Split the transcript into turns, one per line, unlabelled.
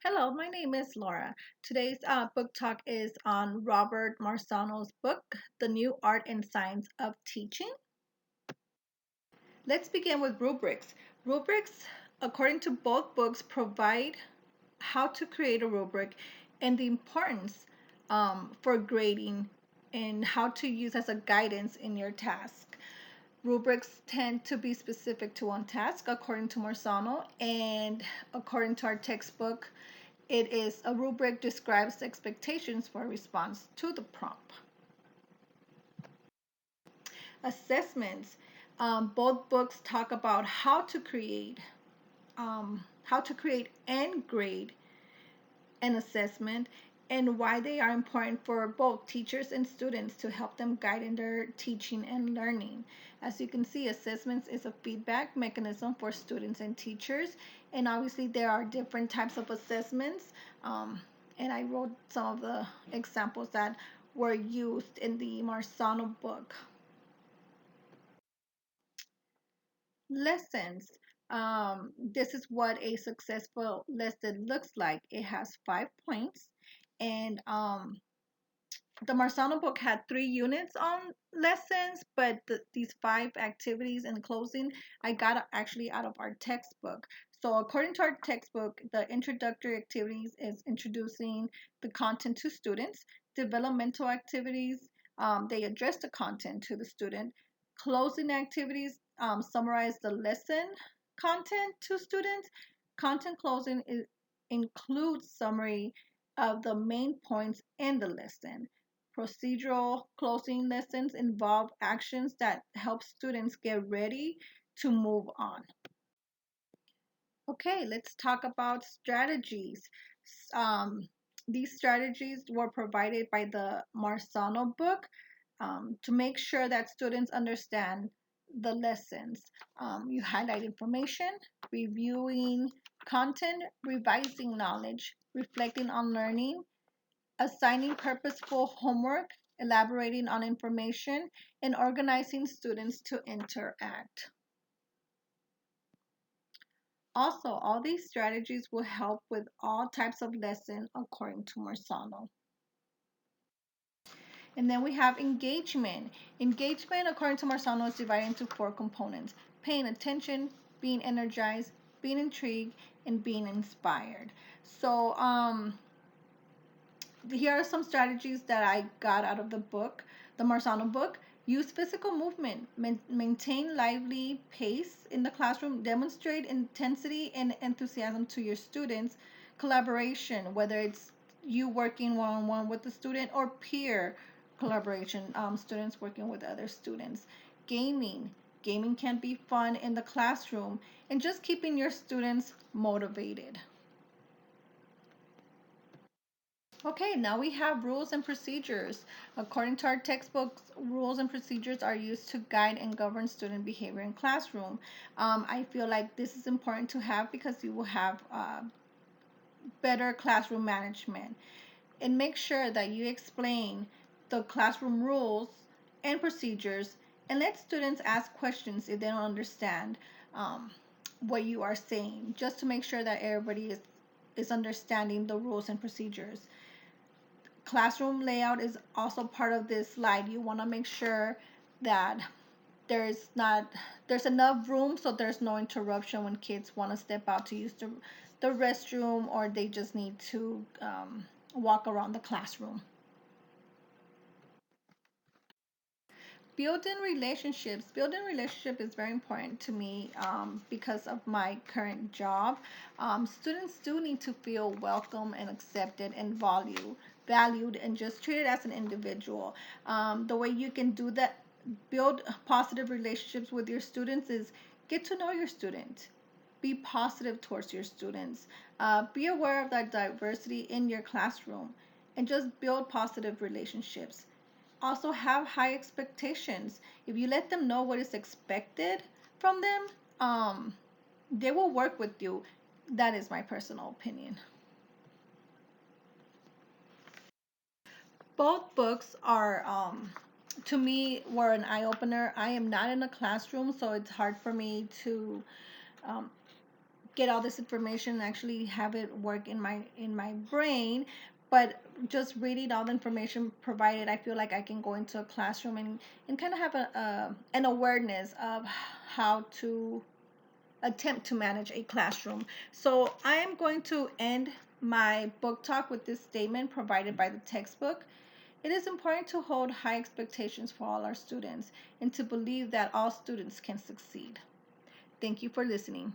Hello, my name is Laura. Today's book talk is on Robert Marzano's book, The New Art and Science of Teaching. Let's begin with rubrics. Rubrics, according to both books, provide how to create a rubric and the importance for grading and how to use as a guidance in your task. Rubrics tend to be specific to one task, according to Marzano, and according to our textbook, it is a rubric describes the expectations for a response to the prompt. Assessments. Both books talk about how to create and grade an assessment and why they are important for both teachers and students to help them guide in their teaching and learning. As you can see, assessments is a feedback mechanism for students and teachers, and obviously there are different types of assessments. And I wrote some of the examples that were used in the Marzano book. Lessons. This is what a successful lesson looks like. It has 5 points, and the Marzano book had 3 units on lessons, but these 5 activities in closing I got actually out of our textbook. So according to our textbook, the introductory activities is introducing the content to students. Developmental activities, they address the content to the student. Closing activities summarize the lesson content to students. Content closing includes summary of the main points in the lesson. Procedural closing lessons involve actions that help students get ready to move on. Okay, let's talk about strategies. Um, these strategies were provided by the Marzano book to make sure that students understand the lessons. You highlight information, reviewing content, revising knowledge, reflecting on learning, assigning purposeful homework, elaborating on information, and organizing students to interact. Also, all these strategies will help with all types of lesson according to Marzano. And then we have engagement. Engagement, according to Marzano, is divided into 4 components: paying attention, being energized, being intrigued, and being inspired. So, here are some strategies that I got out of the book, the Marzano book. Use physical movement, maintain lively pace in the classroom, demonstrate intensity and enthusiasm to your students. Collaboration, whether it's you working one-on-one with the student or peer collaboration, students working with other students. Gaming can be fun in the classroom, and just keeping your students motivated. Okay, now we have rules and procedures. According to our textbooks, rules and procedures are used to guide and govern student behavior in classroom. I feel like this is important to have because you will have better classroom management. And make sure that you explain the classroom rules and procedures and let students ask questions if they don't understand what you are saying, just to make sure that everybody is understanding the rules and procedures. Classroom layout is also part of this slide. You want to make sure that there's enough room so there's no interruption when kids want to step out to use the restroom, or they just need to walk around the classroom. Building relationship is very important to me because of my current job. Students do need to feel welcome and accepted and valued and just treated as an individual. The way you can do that, build positive relationships with your students, is get to know your student. Be positive towards your students. Be aware of that diversity in your classroom, and just build positive relationships. Also have high expectations. If you let them know what is expected from them, they will work with you. That is my personal opinion. Both books are, to me, were an eye opener. I am not in a classroom, so it's hard for me to get all this information and actually have it work in my brain. But just reading all the information provided, I feel like I can go into a classroom and kind of have an awareness of how to attempt to manage a classroom. So I am going to end my book talk with this statement provided by the textbook. It is important to hold high expectations for all our students and to believe that all students can succeed. Thank you for listening.